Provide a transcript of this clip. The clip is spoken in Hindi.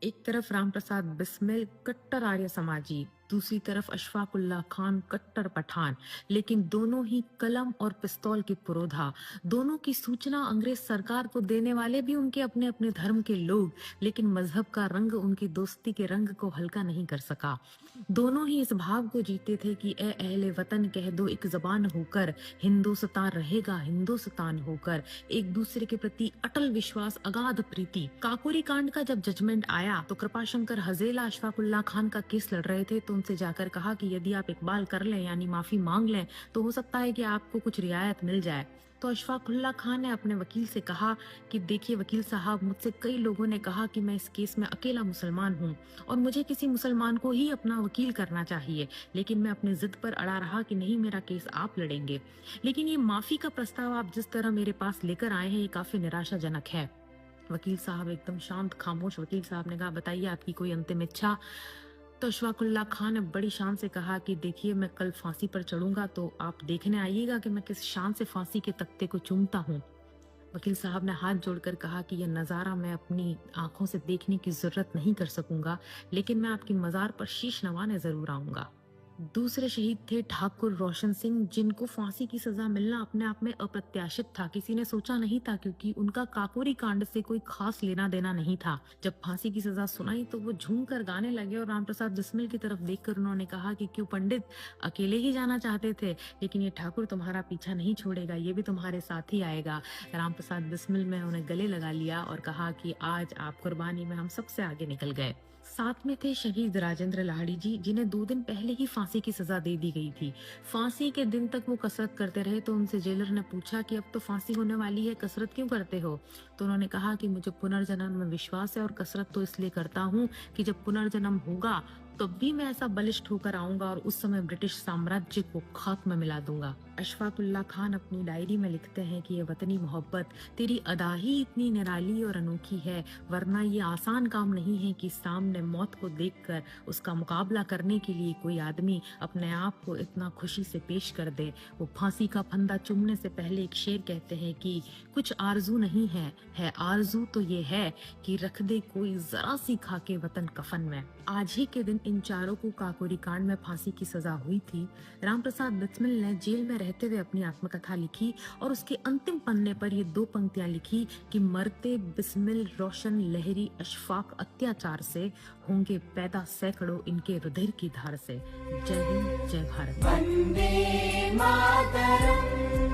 एक तरफ रामप्रसाद बिस्मिल कट्टर आर्य समाजी, दूसरी तरफ अशफाक उल्लाह खान कट्टर पठान, लेकिन दोनों ही कलम और पिस्तौल के पुरोधा। दोनों की सूचना अंग्रेज सरकार को देने वाले भी उनके अपने अपने धर्म के लोग, लेकिन मजहब का रंग उनकी दोस्ती के रंग को हल्का नहीं कर सका। दोनों ही इस भाव को जीते थे कि ए अहले वतन कह दो एक जबान होकर, हिंदुस्तान रहेगा हिंदुस्तान होकर। एक दूसरे के प्रति अटल विश्वास, अगाध प्रीति। काकोरी कांड का जब जजमेंट आया तो कृपाशंकर हजेला अशफाक उल्लाह खान का केस लड़ रहे थे, तो उनसे जाकर कहा कि यदि आप इकबाल कर लें यानी माफी मांग लें तो हो सकता है कि आपको कुछ रियायत मिल जाए। तो अशफाक उल्लाह खान ने अपने वकील से कहा कि देखिए वकील साहब, मुझसे कई लोगों ने कहा कि मैं इस केस में अकेला मुसलमान हूँ और मुझे किसी मुसलमान को ही अपना वकील करना चाहिए, लेकिन मैं अपनी जिद पर अड़ा रहा कि नहीं, मेरा केस आप लड़ेंगे। लेकिन ये माफी का प्रस्ताव आप जिस तरह मेरे पास लेकर आए हैं ये काफी निराशाजनक है। वकील साहब एकदम शांत खामोश वकील साहब ने कहा, बताइए आपकी कोई अंतिम इच्छा। तो अशफाक उल्लाह खान ने बड़ी शान से कहा कि देखिए मैं कल फांसी पर चढ़ूंगा तो आप देखने आइएगा कि मैं किस शान से फांसी के तख्ते को चूमता हूँ। वकील साहब ने हाथ जोड़कर कहा कि यह नजारा मैं अपनी आंखों से देखने की जरूरत नहीं कर सकूंगा, लेकिन मैं आपकी मजार पर शीश नवाने जरूर आऊंगा। दूसरे शहीद थे ठाकुर रोशन सिंह, जिनको फांसी की सजा मिलना अपने आप में अप्रत्याशित था। किसी ने सोचा नहीं था, क्योंकि उनका काकोरी कांड से कोई खास लेना देना नहीं था। जब फांसी की सजा सुनाई तो वो झूम कर गाने लगे और रामप्रसाद बिस्मिल की तरफ देखकर उन्होंने कहा कि क्यों पंडित, अकेले ही जाना चाहते थे, लेकिन ये ठाकुर तुम्हारा पीछा नहीं छोड़ेगा, ये भी तुम्हारे साथ ही आएगा। रामप्रसाद बिस्मिल में उन्हें गले लगा लिया और कहा कि आज आप कुर्बानी में हम सबसे आगे निकल गए। साथ में थे शहीद राजेंद्र लाहिड़ी जी, जिन्हें 2 दिन पहले ही फांसी की सजा दे दी गई थी। फांसी के दिन तक वो कसरत करते रहे, तो उनसे जेलर ने पूछा कि अब तो फांसी होने वाली है, कसरत क्यों करते हो? तो उन्होंने कहा कि मुझे पुनर्जन्म में विश्वास है और कसरत तो इसलिए करता हूँ कि जब पुनर्जन्म होगा तब भी मैं ऐसा बलिष्ठ होकर आऊंगा और उस समय ब्रिटिश साम्राज्य को खाक में मिला दूंगा। अशफाक उल्लाह खान अपनी डायरी में लिखते हैं कि ये वतनी मोहब्बत तेरी अदा ही इतनी निराली और अनोखी है, वरना ये आसान काम नहीं है कि सामने मौत को देखकर उसका मुकाबला करने के लिए कोई आदमी अपने आप को इतना खुशी से पेश कर दे। वो फांसी का फंदा चुमने से पहले एक शेर कहते हैं कि कुछ आरजू नहीं है आरजू तो ये है कि रख दे कोई जरा सी खाके वतन कफन में। आज ही के दिन इन चारों को काकोरी कांड में फांसी की सजा हुई थी। रामप्रसाद बिस्मिल ने जेल में रहते हुए अपनी आत्मकथा लिखी और उसके अंतिम पन्ने पर ये 2 पंक्तियां लिखी कि मरते बिस्मिल रोशन लहरी अशफाक अत्याचार से, होंगे पैदा सैकड़ों इनके रुधिर की धार से। जय हिंद, जय भारत। वंदे मातरम।